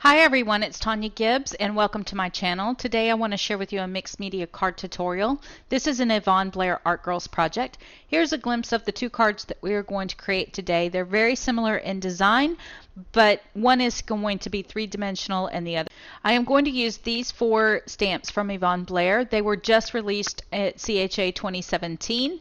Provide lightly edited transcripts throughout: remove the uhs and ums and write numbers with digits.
Hi everyone, it's Tonya Gibbs and welcome to my channel. Today I want to share with you a mixed media card tutorial. This is an Yvonne Blair Art Girls project. Here's a glimpse of the two cards that we are going to create today. They're very similar in design, but one is going to be three-dimensional and the other. I am going to use these four stamps from Yvonne Blair. They were just released at CHA 2017.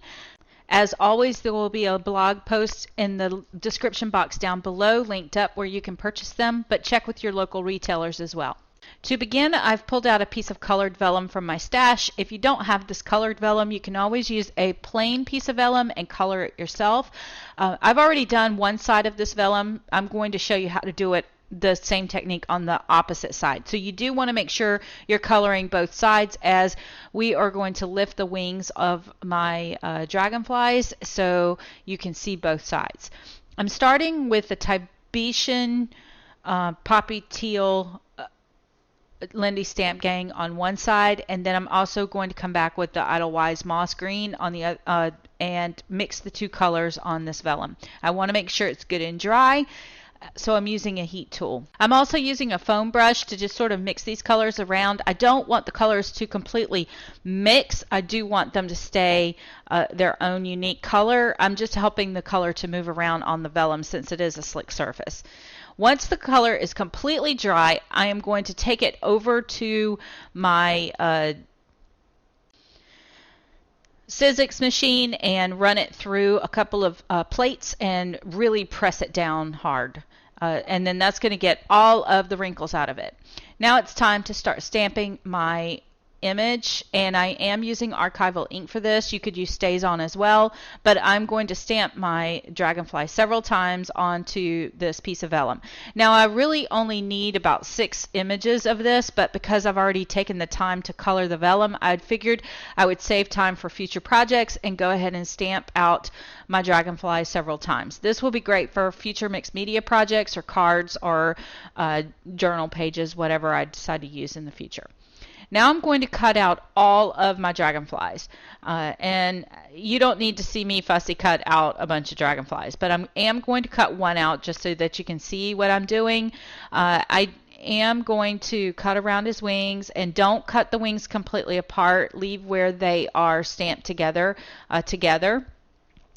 As always, there will be a blog post in the description box down below, linked up where you can purchase them, but check with your local retailers as well. To begin, I've pulled out a piece of colored vellum from my stash. If you don't have this colored vellum, you can always use a plain piece of vellum and color it yourself. I've already done one side of this vellum. I'm going to show you how to do it the same technique on the opposite side. So you do want to make sure you're coloring both sides, as we are going to lift the wings of my dragonflies so you can see both sides. I'm starting with the Tibetan Poppy Teal Lindy Stamp Gang on one side, and then I'm also going to come back with the Idlewise Moss Green on the and mix the two colors on this vellum. I want to make sure it's good and dry, so I'm using a heat tool. I'm also using a foam brush to just sort of mix these colors around. I don't want the colors to completely mix. I do want them to stay their own unique color. I'm just helping the color to move around on the vellum since it is a slick surface. Once the color is completely dry, I am going to take it over to my Sizzix machine and run it through a couple of plates and really press it down hard. And then that's going to get all of the wrinkles out of it. Now it's time to start stamping my image, and I am using archival ink for this. You could use StazOn as well, but I'm going to stamp my dragonfly several times onto this piece of vellum. Now I really only need about 6 images of this, but because I've already taken the time to color the vellum, I'd figured I would save time for future projects and go ahead and stamp out my dragonfly several times. This will be great for future mixed media projects or cards or journal pages, whatever I decide to use in the future. Now I'm going to cut out all of my dragonflies, and you don't need to see me fussy cut out a bunch of dragonflies, but I am going to cut one out just so that you can see what I'm doing. I am going to cut around his wings, and don't cut the wings completely apart. Leave where they are stamped together.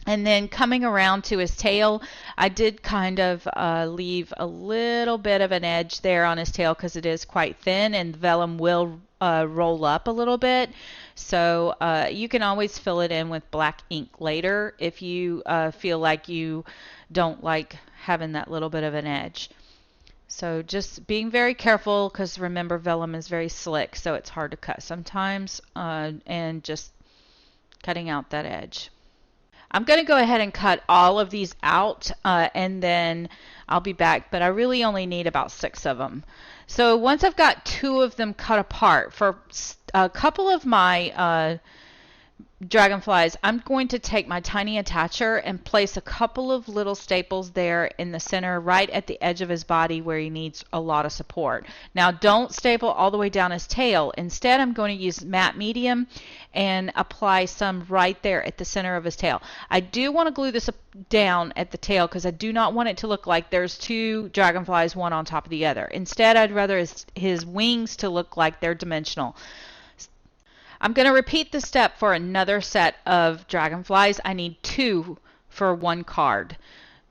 And then coming around to his tail, I did kind of leave a little bit of an edge there on his tail because it is quite thin, and the vellum will roll up a little bit. So you can always fill it in with black ink later if you feel like you don't like having that little bit of an edge. So just being very careful, because remember, vellum is very slick, so it's hard to cut sometimes, and just cutting out that edge. I'm going to go ahead and cut all of these out, and then I'll be back, but I really only need about 6 of them. So once I've got 2 of them cut apart, for a couple of my dragonflies, I'm going to take my tiny attacher and place a couple of little staples there in the center, right at the edge of his body where he needs a lot of support. Now don't staple all the way down his tail. Instead, I'm going to use matte medium and apply some right there at the center of his tail. I do want to glue this down at the tail because I do not want it to look like there's 2 dragonflies, one on top of the other. Instead, I'd rather his wings to look like they're dimensional. I'm going to repeat this step for another set of dragonflies. I need 2 for one card.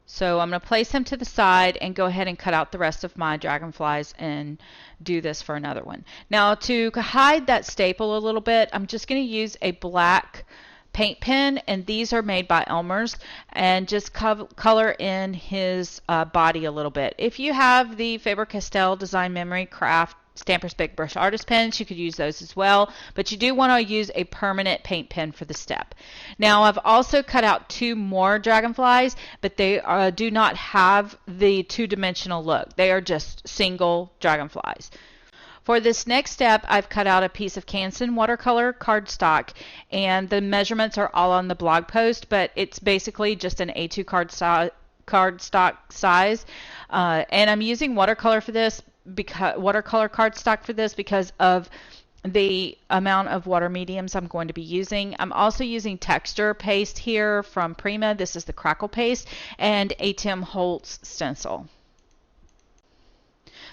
So I'm going to place them to the side and go ahead and cut out the rest of my dragonflies and do this for another one. Now to hide that staple a little bit, I'm just going to use a black paint pen, and these are made by Elmer's, and just color in his body a little bit. If you have the Faber-Castell Design Memory Craft Stampers Big Brush Artist pens, you could use those as well, but you do want to use a permanent paint pen for the step. Now I've also cut out 2 more dragonflies, but they do not have the 2-dimensional look. They are just single dragonflies. For this next step, I've cut out a piece of Canson watercolor cardstock, and the measurements are all on the blog post, but it's basically just an A2 cardstock size, and I'm using watercolor cardstock for this because of the amount of water mediums I'm going to be using. I'm also using texture paste here from Prima. This is the crackle paste, and a Tim Holtz stencil.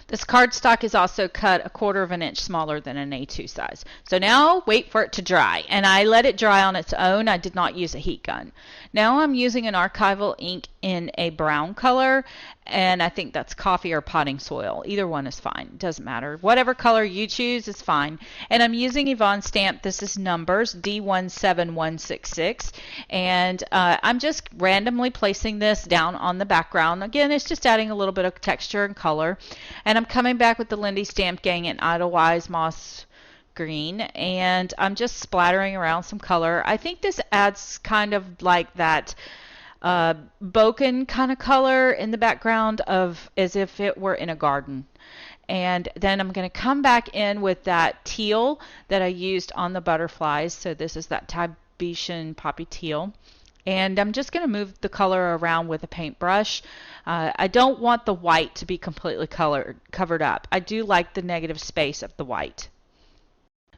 This cardstock is also cut 1/4 of an inch smaller than an A2 size. So now wait for it to dry, and I let it dry on its own. I did not use a heat gun. Now I'm using an archival ink in a brown color, and I think that's coffee or potting soil. Either one is fine. It doesn't matter. Whatever color you choose is fine. And I'm using Yvonne stamp. This is numbers D17166, and I'm just randomly placing this down on the background. Again, it's just adding a little bit of texture and color. And I'm coming back with the Lindy Stamp Gang in Idlewild Moss Green, and I'm just splattering around some color. I think this adds kind of like that bokeh kind of color in the background, of as if it were in a garden. And then I'm going to come back in with that teal that I used on the butterflies. So this is that Tibetan poppy teal. And I'm just going to move the color around with a paintbrush. I don't want the white to be completely covered up. I do like the negative space of the white.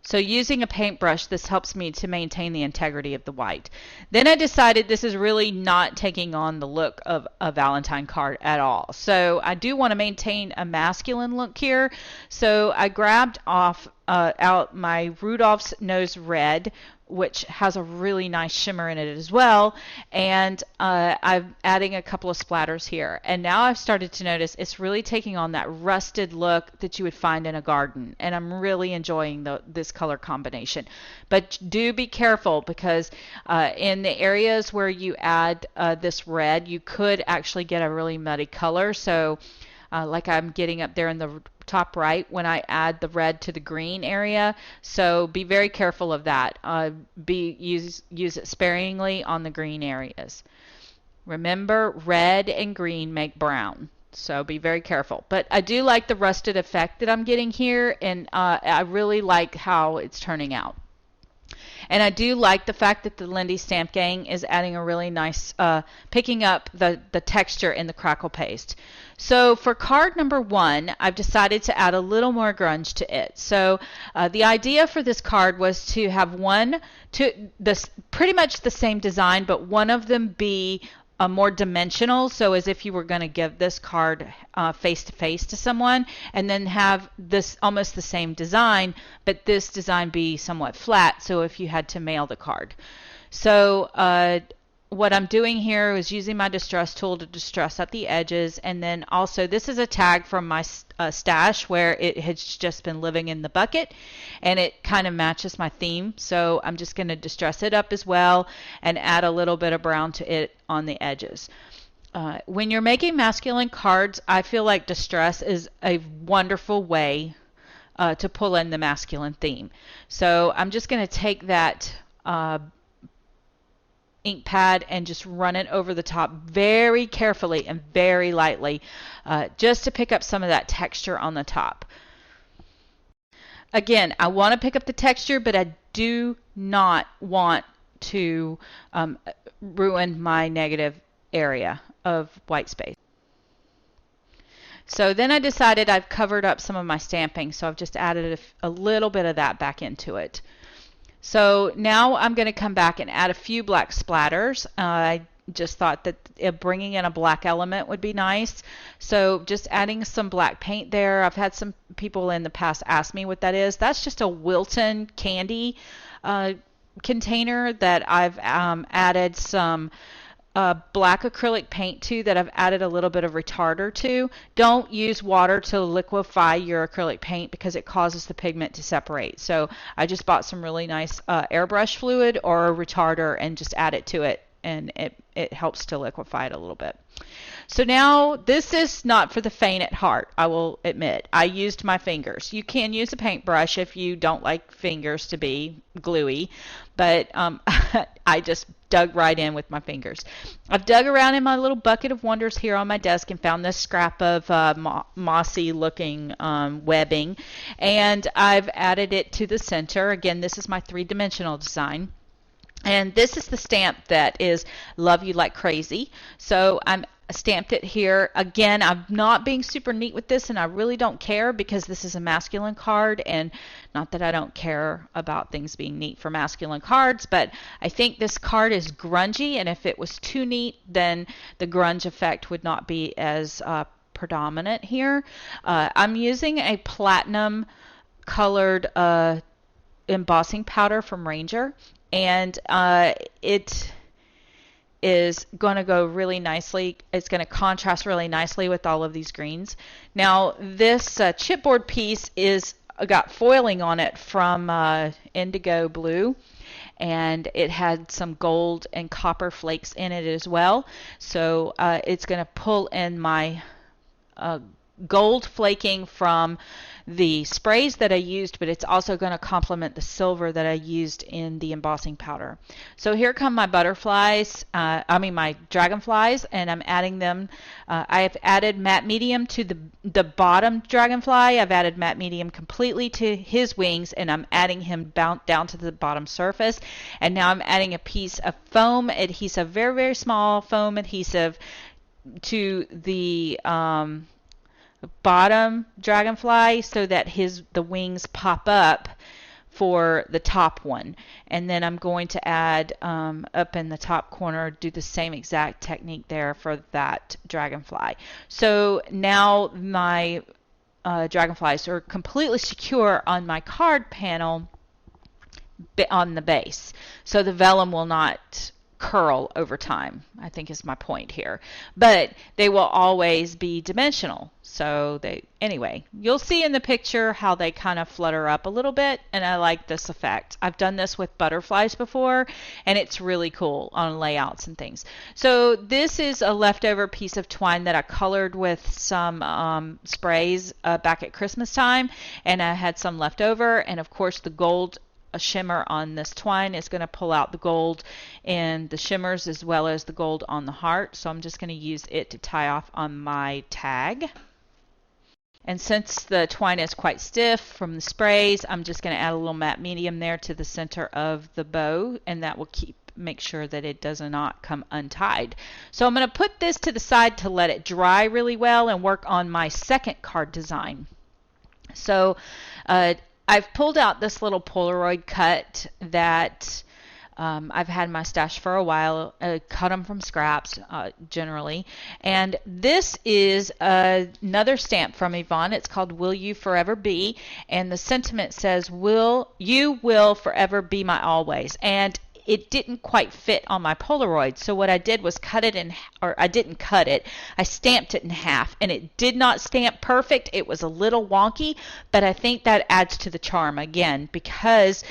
So using a paintbrush, this helps me to maintain the integrity of the white. Then I decided this is really not taking on the look of a Valentine card at all. So I do want to maintain a masculine look here. So I grabbed out my Rudolph's Nose Red, which has a really nice shimmer in it as well, and I'm adding a couple of splatters here. And now I've started to notice it's really taking on that rusted look that you would find in a garden, and I'm really enjoying this color combination. But do be careful, because in the areas where you add this red, you could actually get a really muddy color. So like I'm getting up there in the top right when I add the red to the green area. So be very careful of that. Use it sparingly on the green areas. Remember, red and green make brown. So be very careful. But I do like the rusted effect that I'm getting here, and I really like how it's turning out. And I do like the fact that the Lindy Stamp Gang is adding a really nice, picking up the texture in the crackle paste. So for card number 1, I've decided to add a little more grunge to it. So the idea for this card was to have pretty much the same design, but one of them be more dimensional, so as if you were going to give this card face to face to someone, and then have this almost the same design, but this design be somewhat flat, so if you had to mail the card. So what I'm doing here is using my distress tool to distress at the edges, and then also this is a tag from my stash where it has just been living in the bucket, and it kind of matches my theme, so I'm just going to distress it up as well and add a little bit of brown to it on the edges. When you're making masculine cards, I feel like distress is a wonderful way to pull in the masculine theme. So I'm just going to take that ink pad and just run it over the top very carefully and very lightly, just to pick up some of that texture on the top. Again, I want to pick up the texture, but I do not want to ruin my negative area of white space. So then I decided I've covered up some of my stamping, so I've just added a little bit of that back into it. So now I'm going to come back and add a few black splatters. I just thought that bringing in a black element would be nice. So just adding some black paint there. I've had some people in the past ask me what that is. That's just a Wilton candy container that I've added some black acrylic paint to, that I've added a little bit of retarder to. Don't use water to liquefy your acrylic paint because it causes the pigment to separate. So I just bought some really nice airbrush fluid or a retarder and just add it to it, and it helps to liquefy it a little bit. So now this is not for the faint at heart, I will admit. I used my fingers. You can use a paintbrush if you don't like fingers to be gluey, but I just dug right in with my fingers. I've dug around in my little bucket of wonders here on my desk and found this scrap of mossy looking webbing, and I've added it to the center. Again, this is my 3-dimensional design. And this is the stamp that is Love You Like Crazy. So I'm stamped it here. Again, I'm not being super neat with this, and I really don't care because this is a masculine card, and not that I don't care about things being neat for masculine cards, but I think this card is grungy, and if it was too neat, then the grunge effect would not be as predominant here. I'm using a platinum colored embossing powder from Ranger, and it is going to go really nicely. It's going to contrast really nicely with all of these greens. Now this chipboard piece is got foiling on it from indigo blue, and it had some gold and copper flakes in it as well. So it's going to pull in my gold flaking from the sprays that I used, but it's also going to complement the silver that I used in the embossing powder. So here come my butterflies, my dragonflies, and I'm adding them. I have added matte medium to the bottom dragonfly. I've added matte medium completely to his wings, and I'm adding him down to the bottom surface. And now I'm adding a piece of foam adhesive, very, very small foam adhesive, to the bottom dragonfly so that the wings pop up for the top one. And then I'm going to add up in the top corner, do the same exact technique there for that dragonfly. So now my dragonflies are completely secure on my card panel on the base, so the vellum will not curl over time, I think is my point here. But they will always be dimensional. So anyway, you'll see in the picture how they kind of flutter up a little bit, and I like this effect. I've done this with butterflies before, and it's really cool on layouts and things. So this is a leftover piece of twine that I colored with some sprays back at Christmas time, and I had some left over, and of course the gold shimmer on this twine is going to pull out the gold and the shimmers as well as the gold on the heart. So I'm just going to use it to tie off on my tag. And since the twine is quite stiff from the sprays, I'm just going to add a little matte medium there to the center of the bow, and that will make sure that it does not come untied. So I'm going to put this to the side to let it dry really well and work on my second card design. So I've pulled out this little Polaroid cut that I've had in my stash for a while, cut them from scraps generally. And this is another stamp from Yvonne. It's called Will You Forever Be? And the sentiment says, you will forever be my always. And it didn't quite fit on my Polaroid, so what I did was I didn't cut it, I stamped it in half, and it did not stamp perfect. It was a little wonky, but I think that adds to the charm again, because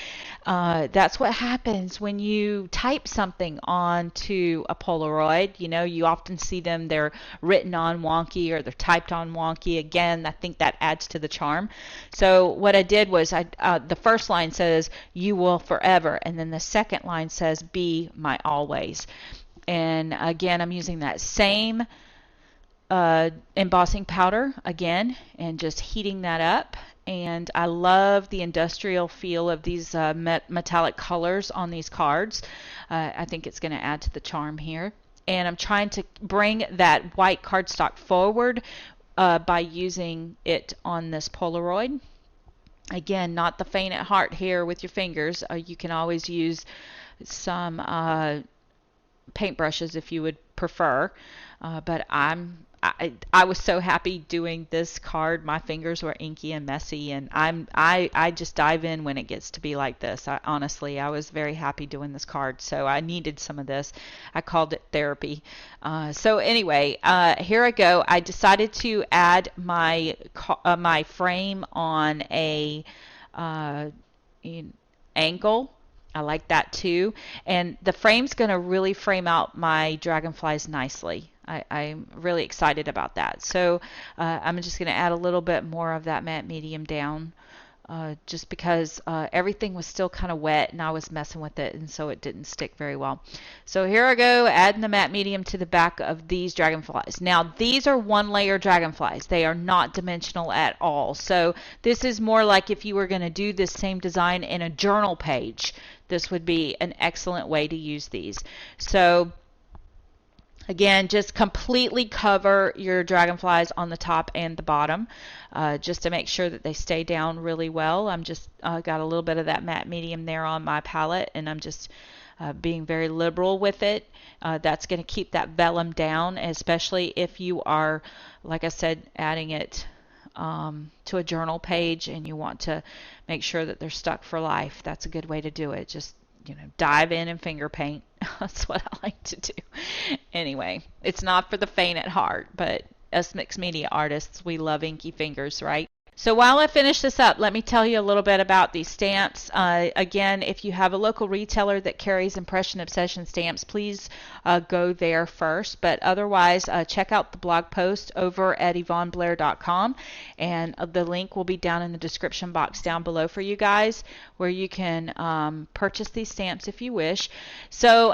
that's what happens when you type something onto a Polaroid. You know, you often see them, they're written on wonky or they're typed on wonky. Again, I think that adds to the charm. So what I did was the first line says, you will forever, and then the second line says, be my always. And again, I'm using that same embossing powder again and just heating that up. And I love the industrial feel of these metallic colors on these cards. I think it's going to add to the charm here. And I'm trying to bring that white cardstock forward by using it on this Polaroid. Again, not the faint at heart here with your fingers. You can always use some paintbrushes if you would prefer. But I was so happy doing this card. My fingers were inky and messy, and I just dive in when it gets to be like this. Honestly, I was very happy doing this card, so I needed some of this. I called it therapy. So anyway, here I go. I decided to add my frame on a angle. I like that too, and the frame's going to really frame out my dragonflies nicely. I'm really excited about that. So I'm just going to add a little bit more of that matte medium down just because everything was still kind of wet and I was messing with it, and so it didn't stick very well. So here I go, adding the matte medium to the back of these dragonflies. Now these are one layer dragonflies. They are not dimensional at all. So this is more like if you were going to do this same design in a journal page. This would be an excellent way to use these. So again, just completely cover your dragonflies on the top and the bottom just to make sure that they stay down really well. I'm just got a little bit of that matte medium there on my palette, and I'm just being very liberal with it. That's going to keep that vellum down, especially if you are, like I said, adding it to a journal page and you want to make sure that they're stuck for life. That's a good way to do it. Just, dive in and finger paint. That's what I like to do. Anyway, it's not for the faint at heart, but us mixed media artists, we love inky fingers, right? So while I finish this up, let me tell you a little bit about these stamps. Again, if you have a local retailer that carries Impression Obsession stamps, please go there first. But otherwise, check out the blog post over at YvonneBlair.com, and the link will be down in the description box down below for you guys, where you can purchase these stamps if you wish. So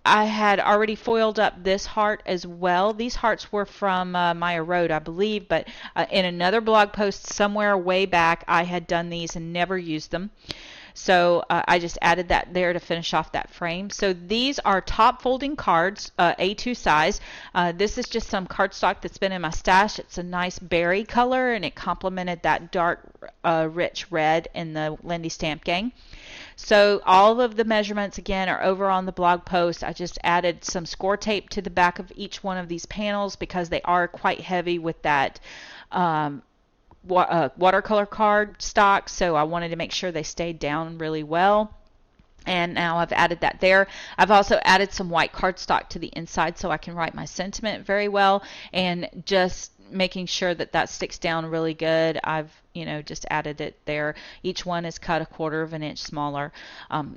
I had already foiled up this heart as well. These hearts were from Maya Road, I believe, but in another blog post somewhere way back, I had done these and never used them. So I just added that there to finish off that frame. So these are top folding cards, A2 size. This is just some cardstock that's been in my stash. It's a nice berry color, and it complemented that dark, rich red in the Lindy Stamp Gang. So all of the measurements, again, are over on the blog post. I just added some score tape to the back of each one of these panels because they are quite heavy with that watercolor card stock. So I wanted to make sure they stayed down really well. And now I've added that there. I've also added some white cardstock to the inside so I can write my sentiment very well, and just making sure that that sticks down really good. I've just added it there. Each one is cut 1/4 of an inch smaller.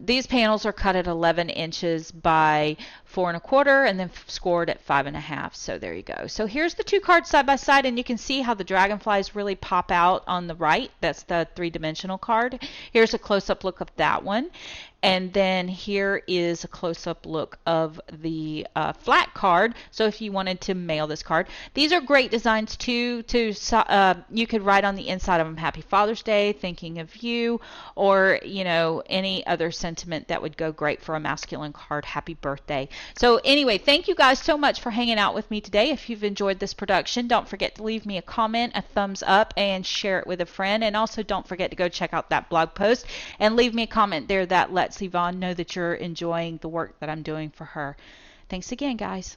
These panels are cut at 11 inches by 4 1/4 and then scored at 5 1/2. So there you go. So here's the two cards side by side, and you can see how the dragonflies really pop out on the right. That's the 3-dimensional card. Here's a close-up look of that one. And then here is a close-up look of the flat card. So if you wanted to mail this card, these are great designs too. You could write on the inside of them, "Happy Father's Day," "Thinking of you," or any other sentiment that would go great for a masculine card, "Happy Birthday." So anyway, thank you guys so much for hanging out with me today. If you've enjoyed this production, don't forget to leave me a comment, a thumbs up, and share it with a friend. And also don't forget to go check out that blog post and leave me a comment there that lets Yvonne know that you're enjoying the work that I'm doing for her. Thanks again, guys.